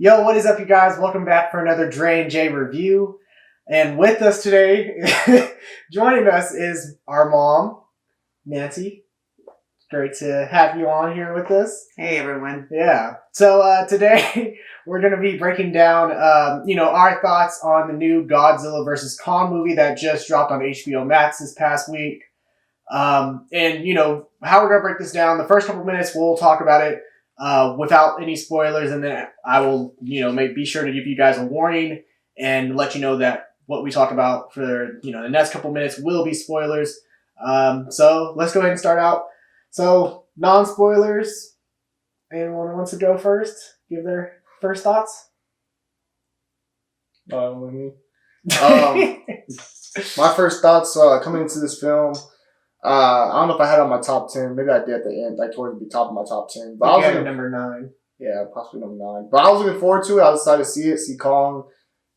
Yo, what is up, you guys? Welcome back for another Dre and Jay review. And with us today, joining us is our mom, Nancy. Great to have you on here with us. Hey, everyone. Yeah. So today we're going to be breaking down, our thoughts on the new Godzilla vs. Kong movie that just dropped on HBO Max this past week. How we're going to break this down. The first couple minutes, we'll talk about it without any spoilers, and then I will, be sure to give you guys a warning and let you know that what we talk about for, the next couple minutes will be spoilers. So let's go ahead and start out. So, non-spoilers, anyone wants to go first? Give their first thoughts? My first thoughts coming into this film, I don't know if I had it on my top 10. Maybe I did at the end, like towards the top of my top 10. But I was looking, number 9. Yeah, possibly number 9. But I was looking forward to it. I was excited to see Kong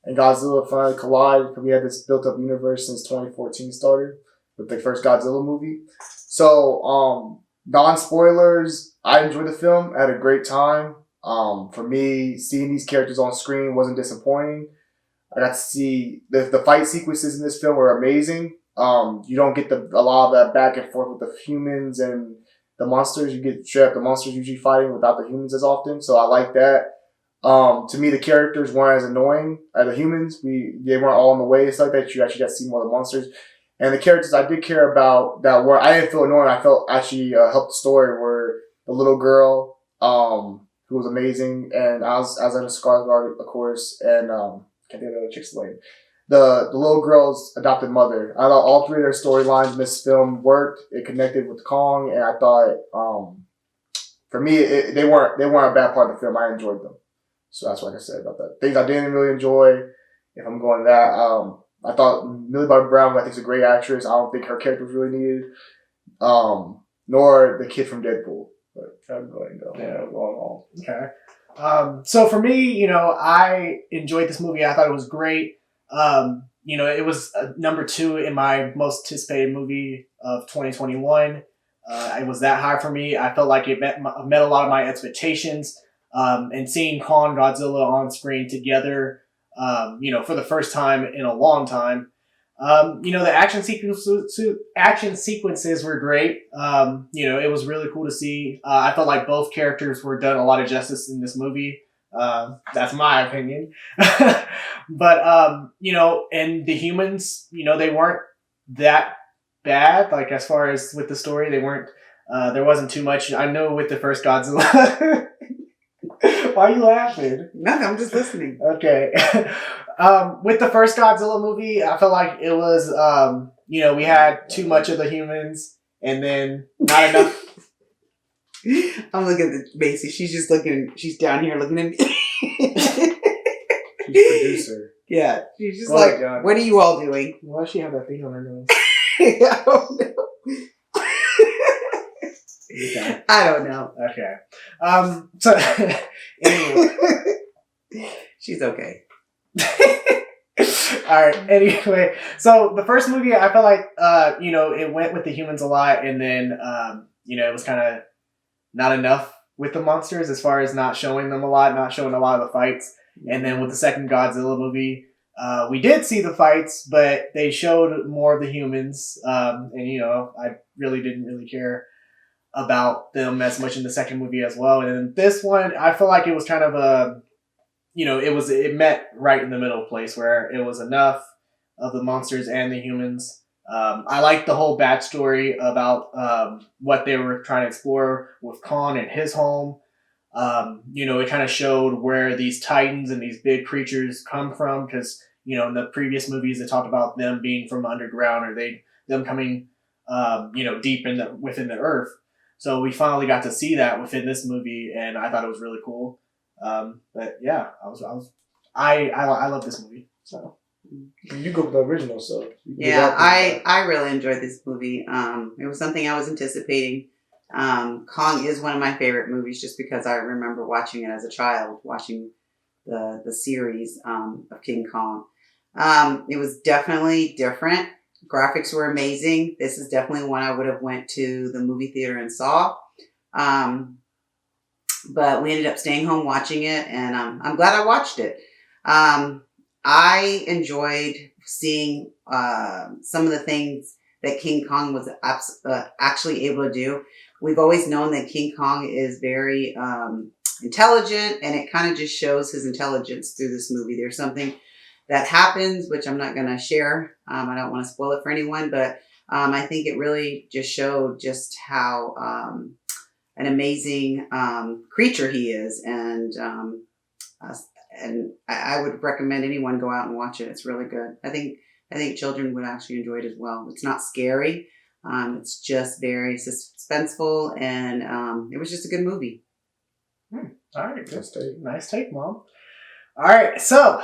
and Godzilla finally collide, because we had this built-up universe since 2014 started with the first Godzilla movie. So, non-spoilers, I enjoyed the film. I had a great time. For me, seeing these characters on screen wasn't disappointing. I got to see the fight sequences in this film were amazing. You don't get a lot of that back and forth with the humans and the monsters. You get straight up the monsters usually fighting without the humans as often. So I like that. To me, the characters weren't as annoying as the humans. They weren't all in the way. It's like that you actually got to see more of the monsters. And the characters I did care about I didn't feel annoying. I felt actually helped the story were the little girl, who was amazing, and Alexander Skarsgård, of course, and can't think of the other chick's name. The little girl's adopted mother. I thought all three of their storylines in this film worked. It connected with Kong, and I thought, for me, they weren't a bad part of the film. I enjoyed them. So that's what I said about that. Things I didn't really enjoy, if I'm going that, I thought Millie Bobby Brown, I think, is a great actress. I don't think her character was really needed. Nor the kid from Deadpool. But I'm going to go. Yeah, going on. Okay. So for me, I enjoyed this movie. I thought it was great. It was number 2 in my most anticipated movie of 2021. It was that high for me. I felt like it met a lot of my expectations. And seeing Kong and Godzilla on screen together, for the first time in a long time. The action sequences were great. It was really cool to see. I felt like both characters were done a lot of justice in this movie. That's my opinion. But, and the humans, they weren't that bad. Like, as far as with the story, they weren't, there wasn't too much. I know with the first Godzilla. Why are you laughing? Nothing, I'm just listening. Okay. With the first Godzilla movie, I felt like it was, we had too much of the humans and then not enough. I'm looking at Macy. She's down here looking at me. She's producer. Yeah. She's just God. What are you all doing? Why does she have that thing on her nose? I don't know. Okay. I don't know. Okay. So, anyway. She's okay. Alright, anyway. So, the first movie, I felt like, it went with the humans a lot, and then, it was kind of not enough with the monsters as far as not showing them a lot, not showing a lot of the fights. And then with the second Godzilla movie, we did see the fights, but they showed more of the humans, and, I really didn't care about them as much in the second movie as well. And then this one, I feel like it was kind of a, it met right in the middle place where it was enough of the monsters and the humans. I liked the whole backstory about what they were trying to explore with Kong and his home. It kind of showed where these titans and these big creatures come from, because, in the previous movies, they talked about them being from underground, or them coming, deep within the earth. So we finally got to see that within this movie, and I thought it was really cool. But yeah, I love this movie. So you go with the original, so yeah, I really enjoyed this movie. It was something I was anticipating. Kong is one of my favorite movies, just because I remember watching it as a child, watching the series of King Kong. It was definitely different. Graphics were amazing. This is definitely one I would have went to the movie theater and saw. but we ended up staying home watching it, and I'm glad I watched it. I enjoyed seeing some of the things that King Kong was actually able to do. We've always known that King Kong is very intelligent, and it kind of just shows his intelligence through this movie. There's something that happens, which I'm not going to share. I don't want to spoil it for anyone, but I think it really just showed just how an amazing creature he is, and I would recommend anyone go out and watch it. It's really good. I think children would actually enjoy it as well. It's not scary. It's just very suspenseful, and it was just a good movie. All right, good. Nice take, Mom. All right, so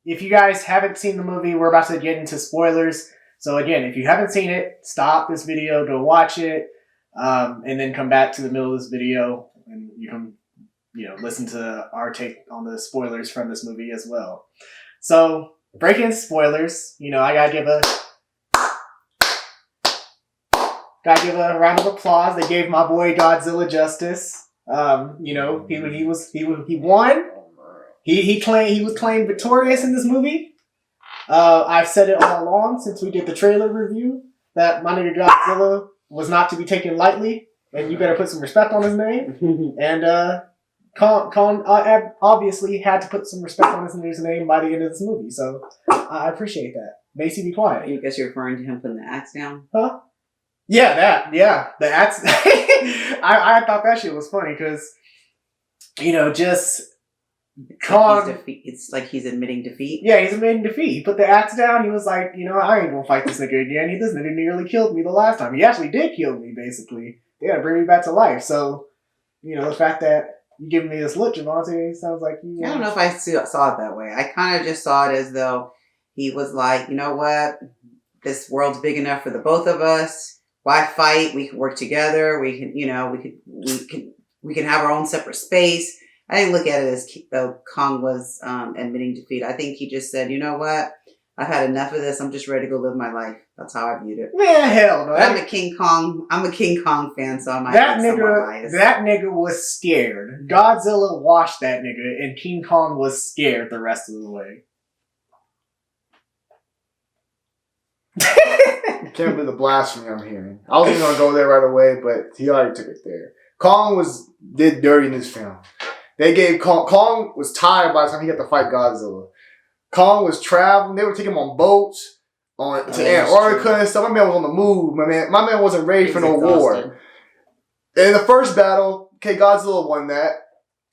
if you guys haven't seen the movie, we're about to get into spoilers. So again, if you haven't seen it, stop this video, go watch it, and then come back to the middle of this video, and you can, listen to our take on the spoilers from this movie as well. So, breaking spoilers, I gotta give a round of applause. They gave my boy Godzilla justice. He won. He was claimed victorious in this movie. I've said it all along since we did the trailer review that my nigga Godzilla was not to be taken lightly, and you better put some respect on his name. And Kong obviously had to put some respect on his name by the end of this movie, so I appreciate that. Macy, be quiet. I guess you're referring to him putting the axe down? Huh? Yeah, the axe. I thought that shit was funny because, just Kong. It's like he's admitting defeat. Yeah, he's admitting defeat. He put the axe down. He was like, I ain't gonna fight this nigga again. This nigga nearly killed me the last time. He actually did kill me, basically. They gotta bring me back to life. So, the fact that you giving me this look, Javante, sounds like you. I don't know if I saw it that way. I kind of just saw it as though he was like, you know what? This world's big enough for the both of us. Why fight? We can work together. We can, we can have our own separate space. I didn't look at it as though Kong was admitting defeat. I think he just said, you know what? I've had enough of this. I'm just ready to go live my life. That's how I viewed it. Man, hell no. I'm a King Kong fan, so I might that be somewhat biased. That nigga was scared. Godzilla washed that nigga, and King Kong was scared the rest of the way. I can't believe the blasphemy I'm hearing. I wasn't going to go there right away, but he already took it there. Kong did dirty in this film. They gave Kong was tired by the time he got to fight Godzilla. Kong was traveling. They were taking him on boats to Antarctica and stuff. My man was on the move. My man wasn't ready for no war. In the first battle, Godzilla won that.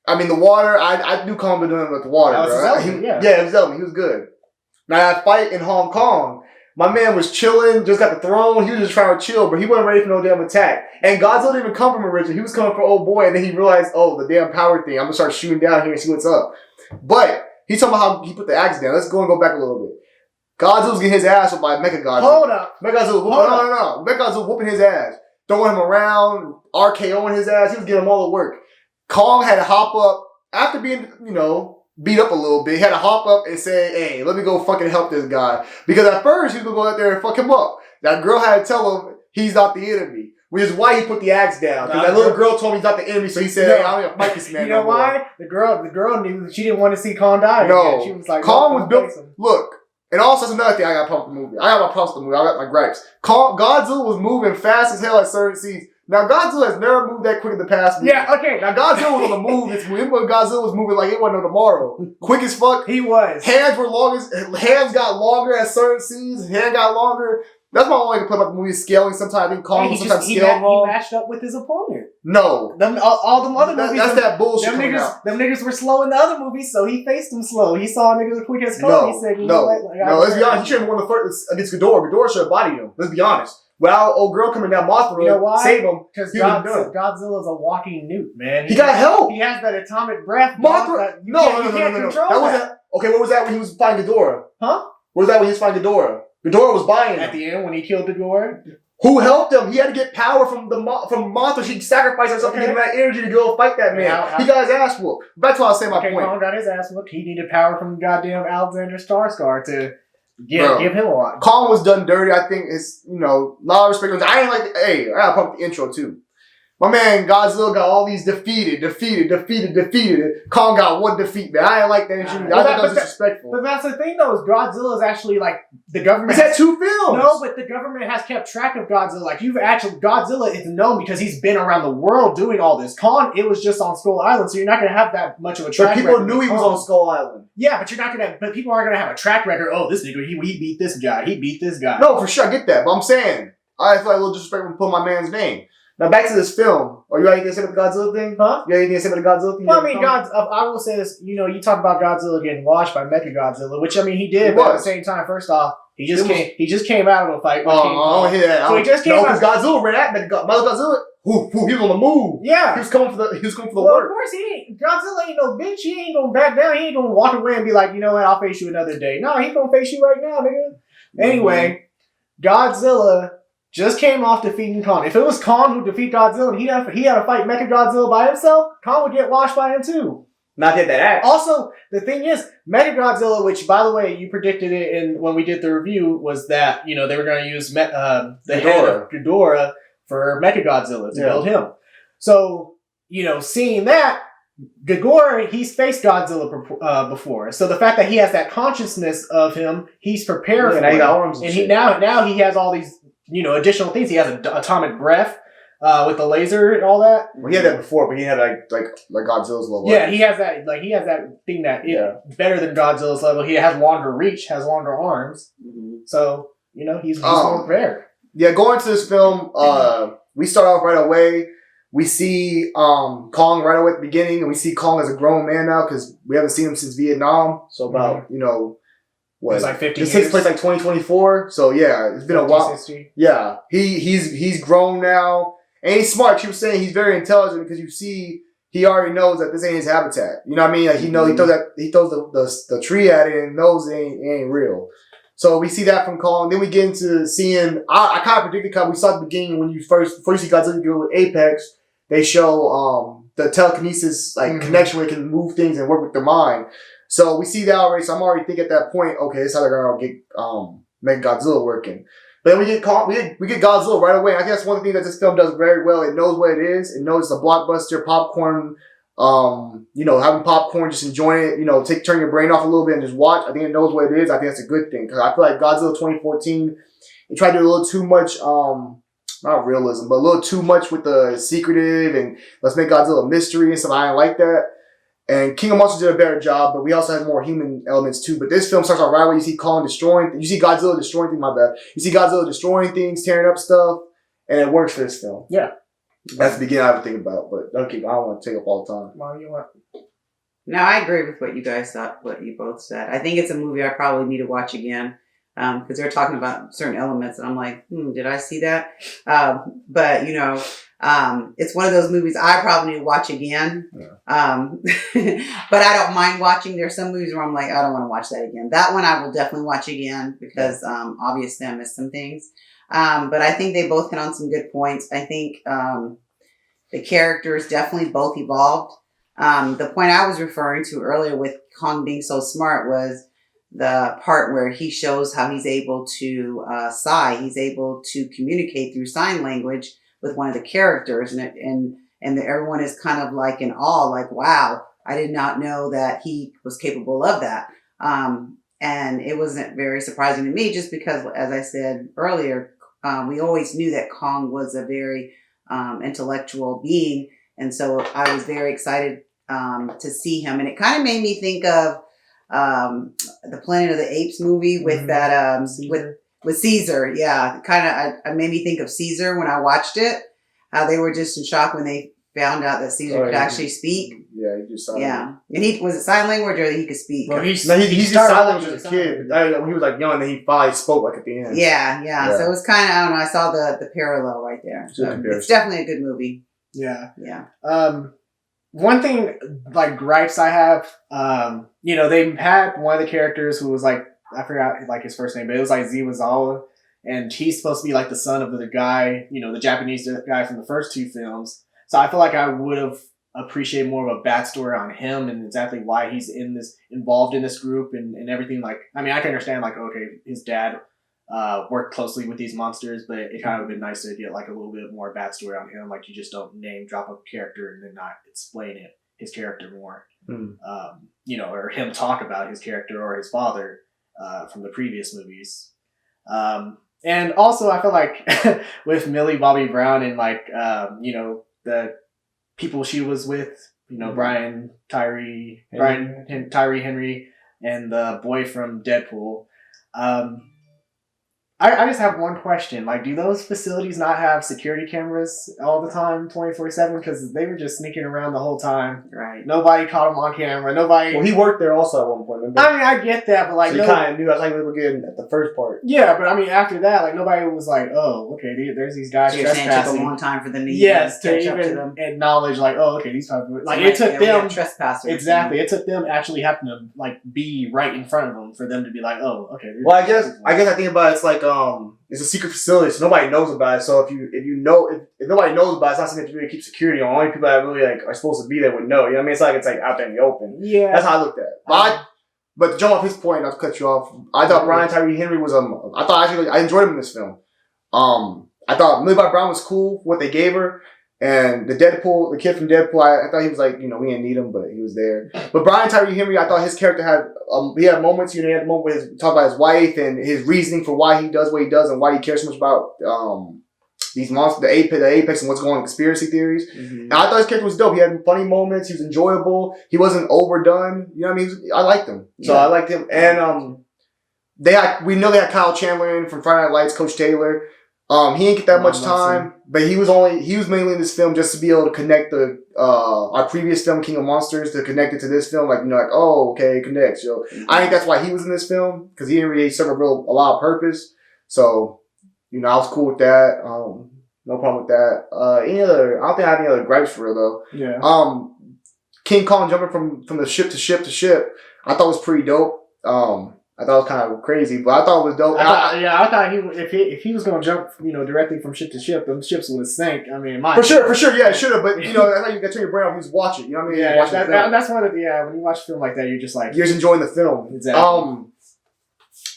I mean, the water. I knew Kong was doing it with the water. It was Zelda. He was good. Now that fight in Hong Kong, my man was chilling. Just got the throne. He was just trying to chill, but he wasn't ready for no damn attack. And Godzilla didn't even come from originally. He was coming for old boy, and then he realized, the damn power thing. I'm gonna start shooting down here and see what's up. But he's talking about how he put the axe down. Let's go back a little bit. Godzilla's getting his ass whooped by Mechagodzilla. Hold up. Mechagodzilla whooping his ass. Throwing him around, RKOing his ass. He was getting him all the work. Kong had to hop up, after being, beat up a little bit, he had to hop up and say, hey, let me go fucking help this guy. Because at first, he was going to go out there and fuck him up. That girl had to tell him he's not the enemy. Which is why he put the axe down. Because that little girl told him he's not the enemy, so he said, hey, I'm going to fight this man. You know why? The girl knew she didn't want to see Kong die. No. Again. She was like, Kong was built. Look, and also that's another thing I got pumped with the movie. I got my problems with the movie. I got my gripes. Godzilla was moving fast as hell at certain scenes. Now, Godzilla has never moved that quick in the past movie. Yeah, okay. Now, Godzilla was on the move. Godzilla was moving like it wasn't no tomorrow. Quick as fuck. He was. Hands got longer at certain scenes. Hand got longer. That's my only complaint about the movie, scaling. Sometimes I think Kong was sometimes scaling wrong. He matched up with his opponent. No. All them other movies. That's that bullshit. Them niggas were slow in the other movies, so he faced them slow. He saw niggas quick as Kong. He said, let's be honest. He shouldn't have won the first against Ghidorah. Ghidorah should have bodied him. Let's be honest. Without old girl coming down Mothra, save him. Because Godzilla's a walking nuke, man. He got help. He has that atomic breath. Mothra. No. What was that when he was fighting Ghidorah? Huh? What was that when he was fighting Ghidorah? Ghidorah was buying him. At the end when he killed Ghidorah? Who helped him? He had to get power from Mothra. She sacrificed herself to get him that energy to go fight that man. He got his ass whooped. That's why I say my point. Kong got his ass whooped. He needed power from goddamn Alexander Skarsgård to give him a lot. Kong was done dirty. I think it's, a lot of respect. I ain't like, hey, I gotta pump the intro too. My man Godzilla got all these defeated. Kong got one defeat, man. I ain't like that shit. I thought that was disrespectful. But that's the thing, though, is Godzilla is actually, like, the government... He's had 2 films! No, but the government has kept track of Godzilla. Like, Godzilla is known because he's been around the world doing all this. Kong, it was just on Skull Island, so you're not going to have that much of a track record. But people knew he was on Skull Island. Yeah, but but people aren't going to have a track record. Oh, this nigga, he beat this guy. He beat this guy. No, for sure, I get that. But I'm saying, I feel like a little disrespectful to put my man's name. Now back to this film. Are you got anything to say about the Godzilla thing? Huh? You got anything to say about the Godzilla thing? Well, I mean, I will say this. You know, you talk about Godzilla getting washed by Mechagodzilla, which I mean he did, but at the same time, first off, he just came out of a fight. I don't hear that. So he just came out. Because Godzilla ran at Godzilla. He was on the move. Yeah, he was coming for the well, work. Of course, Godzilla ain't no bitch. He ain't gonna back down. He ain't gonna walk away and be like, you know what, I'll face you another day. No, he gonna face you right now, nigga. Anyway, Godzilla just came off defeating Kong. If it was Kong who defeated Godzilla and he had to fight Mechagodzilla by himself, Kong would get washed by him too. Not that act. Also, the thing is, Mechagodzilla, which by the way, you predicted it when we did the review, was that, you know, they were going to use the head of Ghidorah for Mechagodzilla to build him. So, you know, seeing that, Ghidorah, he's faced Godzilla before. So the fact that he has that consciousness of him, he's prepared for it. He got arms and now he has all these, you know, additional things. He has an atomic breath with the laser and all that. Well, he had that before, but he had like Godzilla's level. Yeah, he has that thing that is better than Godzilla's level. He has longer reach, has longer arms. Mm-hmm. So, you know, he's more prepared. Yeah, going to this film, we start off right away. We see Kong right away at the beginning, and we see Kong as a grown man now because we haven't seen him since Vietnam. So about, you know, what? It's like 50 This years. takes place like 2024. So yeah, it's been 50, a while. 60. Yeah, he's grown now, and he's smart. She was saying he's very intelligent because you see he already knows that this ain't his habitat. You know what I mean? Like he knows he throws the tree at it and knows it ain't real. So we see that from Kong. Then we get into seeing. I kind of predicted because we saw at the beginning when before you see Godzilla go with Apex, they show the telekinesis connection where it can move things and work with the mind. So we see that already. So I'm already thinking at that point, okay, this is how they're gonna get make Godzilla working. But then we get Godzilla right away. I think that's one of the things that this film does very well. It knows what it is. It knows it's a blockbuster popcorn. You know, having popcorn, just enjoying it. You know, turn your brain off a little bit and just watch. I think it knows what it is. I think that's a good thing because I feel like Godzilla 2014, it tried to do a little too much. Not realism, but a little too much with the secretive and let's make Godzilla a mystery and stuff. I didn't like that. And King of Monsters did a better job, but we also had more human elements too. But this film starts out right where you see Kong you see Godzilla destroying things, You see Godzilla destroying things, tearing up stuff, and it works for this film. Yeah. That's the beginning I have to think about, but I don't want to take up all the time. Mom, you want? No, I agree with what you guys thought, what you both said. I think it's a movie I probably need to watch again. Because they're talking about certain elements, and I'm like, did I see that? But you know, it's one of those movies I probably need to watch again. Yeah. But I don't mind watching. There's some movies where I'm like, I don't want to watch that again. That one I will definitely watch again because obviously I missed some things. But I think they both hit on some good points. I think the characters definitely both evolved. The point I was referring to earlier with Kong being so smart was the part where he shows how he's able to sigh. He's able to communicate through sign language with one of the characters, and everyone is kind of like in awe, like, wow, I did not know that he was capable of that. And it wasn't very surprising to me just because, as I said earlier, we always knew that Kong was a very intellectual being. And so I was very excited to see him. And it kind of made me think of the Planet of the Apes movie with that with Caesar. Yeah, kind of. I made me think of Caesar when I watched it. How they were just in shock when they found out that Caesar could actually speak. Yeah, he just sign language. And he was it sign language or he could speak. Well, he just sign language as a kid. When he was like young, and then he finally spoke like at the end. Yeah. So it was kind of, I don't know. I saw the parallel right there. So it's definitely a good movie. Yeah. Yeah. One thing, like, gripes I have, you know, they had one of the characters who was, like, I forgot, like, his first name, but it was, like, Ziwazawa, and he's supposed to be, like, the son of the guy, you know, the Japanese guy from the first two films. So I feel like I would have appreciated more of a backstory on him and exactly why he's involved in this group and everything. Like, I mean, I can understand, like, okay, his dad worked closely with these monsters, but it kind of been nice to get like a little bit more backstory on him. Like you just don't name drop a character and then not explain his character more. Or him talk about his character or his father from the previous movies. And also, I feel like with Millie Bobby Brown and like the people she was with, Tyree Henry, and the boy from Deadpool. I just have one question. Like, do those facilities not have security cameras all the time, 24/7? Because they were just sneaking around the whole time. Right. Nobody caught them on camera. Nobody. Well, he worked there also at one point. Remember? I mean, I get that, but like, so you kind of knew. That's like we were getting at the first part. Yeah, but I mean, after that, like nobody was like, "Oh, okay, there's these guys trespassing." It took a long time for them to to catch up to even them. acknowledge, like, "Oh, okay, these people." Like, So, it took them trespassers. exactly. It took them actually having to like be right in front of them for them to be like, "Oh, okay." Well, I guess I think about it, it's like it's a secret facility, so nobody knows about it. So if nobody knows about it, it's not something to really keep security on. Only people that really like are supposed to be there would know. You know what I mean? It's like out there in the open. Yeah, that's how I looked at it. But to jump off his point, not to cut you off, I thought Brian Tyree Henry was I enjoyed him in this film. I thought Millie Bobby Brown was cool what they gave her, and the kid from Deadpool, I thought he was like, we didn't need him, but he was there. But Brian Tyree Henry, I thought his character had he had moments. He had a moment where he talked about his wife and his reasoning for why he does what he does and why he cares so much about these monsters, the apex and what's going on in conspiracy theories. Mm-hmm. And I thought his character was dope. He had funny moments. He was enjoyable. He wasn't overdone. You know what I mean? I liked him. So I liked him. And we know they had Kyle Chandler in from Friday Night Lights, Coach Taylor. He didn't get that much time, but he was mainly in this film just to be able to connect our previous film, King of Monsters, to connect it to this film. It connects. I think that's why he was in this film, because he didn't really serve a lot of purpose. So, I was cool with that. No problem with that. I don't think I have any other gripes for real though. Yeah. King Kong jumping from the ship to ship to ship, I thought was pretty dope. I thought it was kind of crazy, but I thought it was dope. I thought if he was going to jump, directly from ship to ship, them ships would have sank. I mean, for sure, yeah, it should have. But that's how you got to turn your brain off. You just watch it. You know what I mean? Yeah, that's one of the when you watch a film like that, you're just like enjoying the film. Exactly.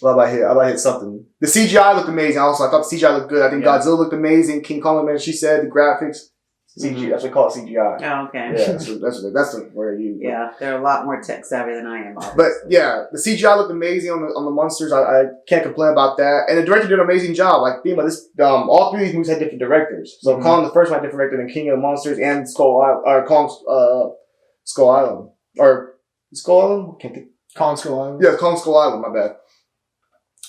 Well, I about hit something. The CGI looked amazing. Also, I thought the CGI looked good. I think Godzilla looked amazing. King Kong, man, she said the graphics. CGI. That's what we call it, CGI. Oh, okay. Yeah, that's the word you. Yeah, they're a lot more tech savvy than I am. Obviously. But yeah, the CGI looked amazing on the monsters. I can't complain about that. And the director did an amazing job. Like think about this, all three of these movies had different directors. So Kong, the first one, had different director than King of the Monsters and Skull Island or Skull Island. Can't think. Kong Skull Island. Yeah, Kong Skull Island. My bad.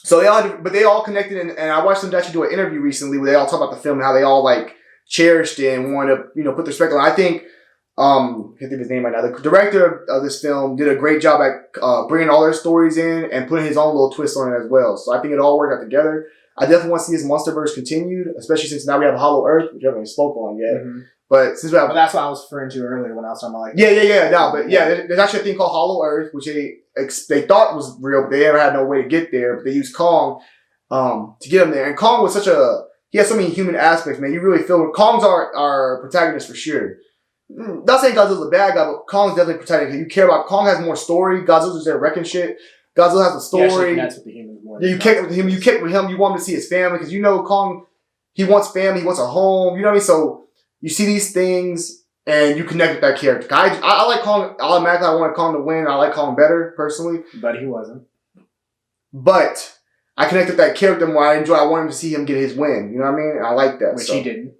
So they all connected, and I watched them actually do an interview recently where they all talk about the film and how they all like cherished it and wanted to, put their respect on it. I think, I can't think of his name right now. The director of this film did a great job at bringing all their stories in and putting his own little twist on it as well. So I think it all worked out together. I definitely want to see this MonsterVerse continued, especially since now we have Hollow Earth, which I haven't even spoke on yet. Mm-hmm. But since we have, that's what I was referring to earlier when I was talking about there's actually a thing called Hollow Earth, which they thought was real, but they never had no way to get there. But they used Kong to get him there, and Kong was he has so many human aspects, man. You really feel Kong's our protagonist for sure. Not saying Godzilla's a bad guy, but Kong's definitely protagonist. You care about Kong has more story. Godzilla's there wrecking shit. Godzilla has a story. That's what the humans more. Yeah, you kick with him. You kick with him. You want him to see his family because Kong, he wants family. He wants a home. You know what I mean? So you see these things and you connect with that character. I like Kong. Automatically, I wanted Kong to win. I like Kong better personally, but he wasn't. But I connected with that character more. I wanted to see him get his win. You know what I mean? I like that. Which he didn't.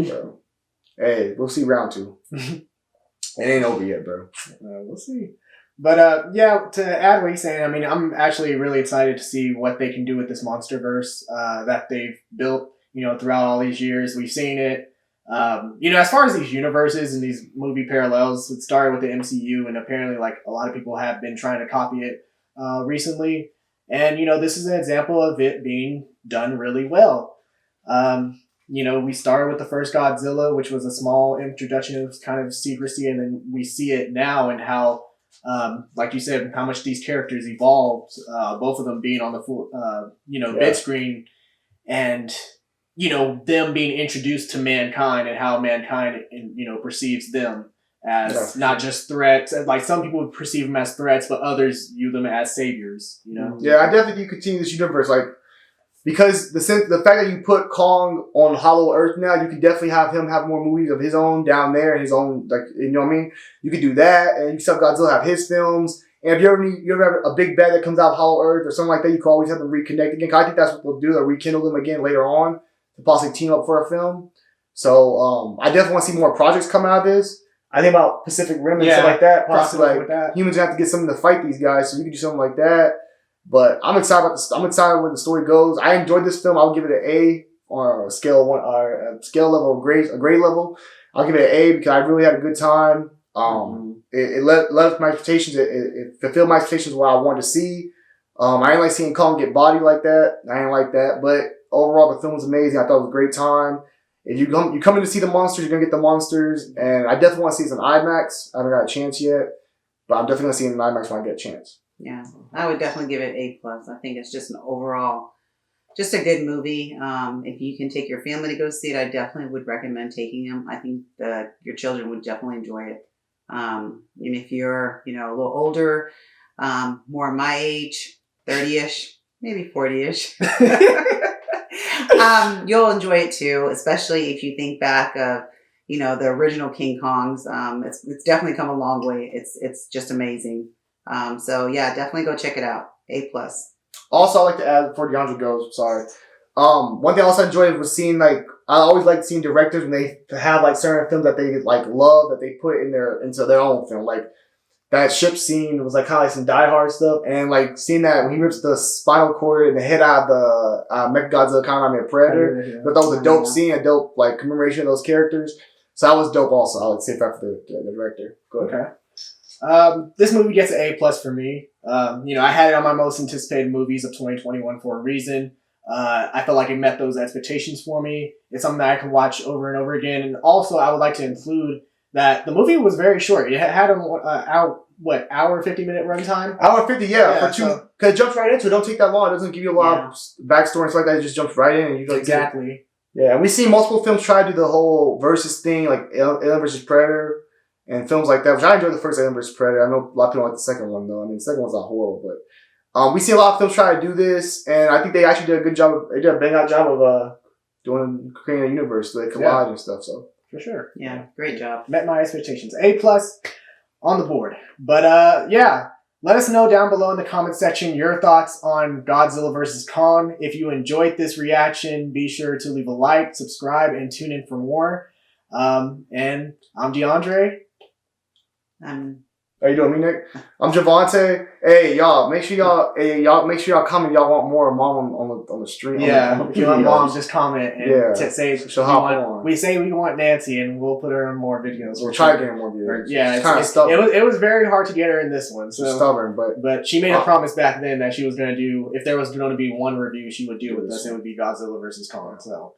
So, hey, we'll see round 2. It ain't over yet, bro. We'll see. But to add what he's saying, I mean, I'm actually really excited to see what they can do with this MonsterVerse that they've built, throughout all these years. We've seen it. As far as these universes and these movie parallels, it started with the MCU, and apparently, like, a lot of people have been trying to copy it recently. And, this is an example of it being done really well. We started with the first Godzilla, which was a small introduction of kind of secrecy, and then we see it now and how, like you said, how much these characters evolved, both of them being on the full, big screen, and, them being introduced to mankind and how mankind, perceives them as not just threats. Like, some people would perceive them as threats, but others view them as saviors, Yeah, I definitely think you continue this universe. Like, because the fact that you put Kong on Hollow Earth now, you can definitely have him have more movies of his own down there, his own, like, you know what I mean? You could do that, and you can have Godzilla have his films. And if you ever have a big bad that comes out of Hollow Earth or something like that, you can always have them reconnect again. 'Cause I think that's what they'll do. They'll rekindle them again later on to possibly team up for a film. So I definitely want to see more projects come out of this. I think about Pacific Rim and stuff like that. Possibly like humans have to get something to fight these guys, so you can do something like that. But I'm excited about this. I'm excited where the story goes. I enjoyed this film. I'll give it an A or a scale one or a scale level, a grade level. I'll give it an A because I really had a good time. It left my expectations. It fulfilled my expectations of what I wanted to see. I didn't like seeing Kong get bodied like that. I didn't like that. But overall, the film was amazing. I thought it was a great time. If you come in to see the monsters, you're gonna get the monsters. And I definitely want to see it in IMAX. I haven't got a chance yet, but I'm definitely gonna see it in IMAX when I get a chance. Yeah, I would definitely give it A+. I think it's just an overall, just a good movie. If you can take your family to go see it, I definitely would recommend taking them. I think that your children would definitely enjoy it. And if you're, a little older, more my age, 30-ish, maybe 40-ish, you'll enjoy it too, especially if you think back of, the original King Kongs. It's definitely come a long way. It's just amazing. So yeah, definitely go check it out. A+. Also, I like to add before DeAndre goes. Sorry. One thing I also enjoyed was seeing I always like seeing directors when they have certain films that they love that they put into their own film. Like that ship scene was kind of some Die Hard stuff, and seeing that when he rips the spinal cord and the head out of the Mechagodzilla, kind of like a Predator. Yeah. But that was a dope scene, a dope commemoration of those characters. So that was dope. Also, I would say that for the director. Go ahead. Okay. This movie gets an A+ for me. I had it on my most anticipated movies of 2021 for a reason. I felt like it met those expectations for me. It's something that I can watch over and over again. And also, I would like to include that the movie was very short. It had an hour 50-minute runtime? Hour 50, yeah. Because it jumps right into it. Don't take that long. It doesn't give you a lot of backstory and stuff like that. It just jumps right in. And you exactly. Yeah, we've seen multiple films try to do the whole versus thing, like Alien vs. Predator. And films like that, which I enjoyed the first Alien vs. Predator. I know a lot of people like the second one, though. I mean, the second one's not horrible, but we see a lot of films try to do this, and I think they actually did a good job. They did a bang out job of creating a universe, so they collide and stuff. So for sure, yeah, great job. Met my expectations. A+ on the board. But let us know down below in the comment section your thoughts on Godzilla vs. Kong. If you enjoyed this reaction, be sure to leave a like, subscribe, and tune in for more. And I'm DeAndre. How you doing, me, Nick? I'm Javante. Hey, y'all, make sure y'all comment. Y'all want more of Mom on the stream. Yeah, if you want Mom, just comment and say she'll hop on. We say we want Nancy, and we'll put her in more videos. We'll try getting more videos. Yeah, it's kind of stubborn. It was very hard to get her in this one. So she's stubborn, but she made a promise back then that she was going to do. If there was going to be one review she would do with us, it would be Godzilla vs. Kong. So,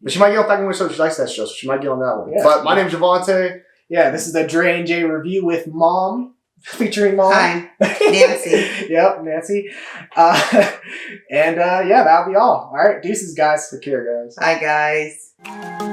but she might get on back when she likes that show, so she might get on that one. Yeah. But my name's Javante. Yeah, this is the Dre and Jay review with Mom, featuring Mom. Hi, Nancy. Yep, Nancy. And that'll be all. All right, deuces, guys. Take care, guys. Hi, guys.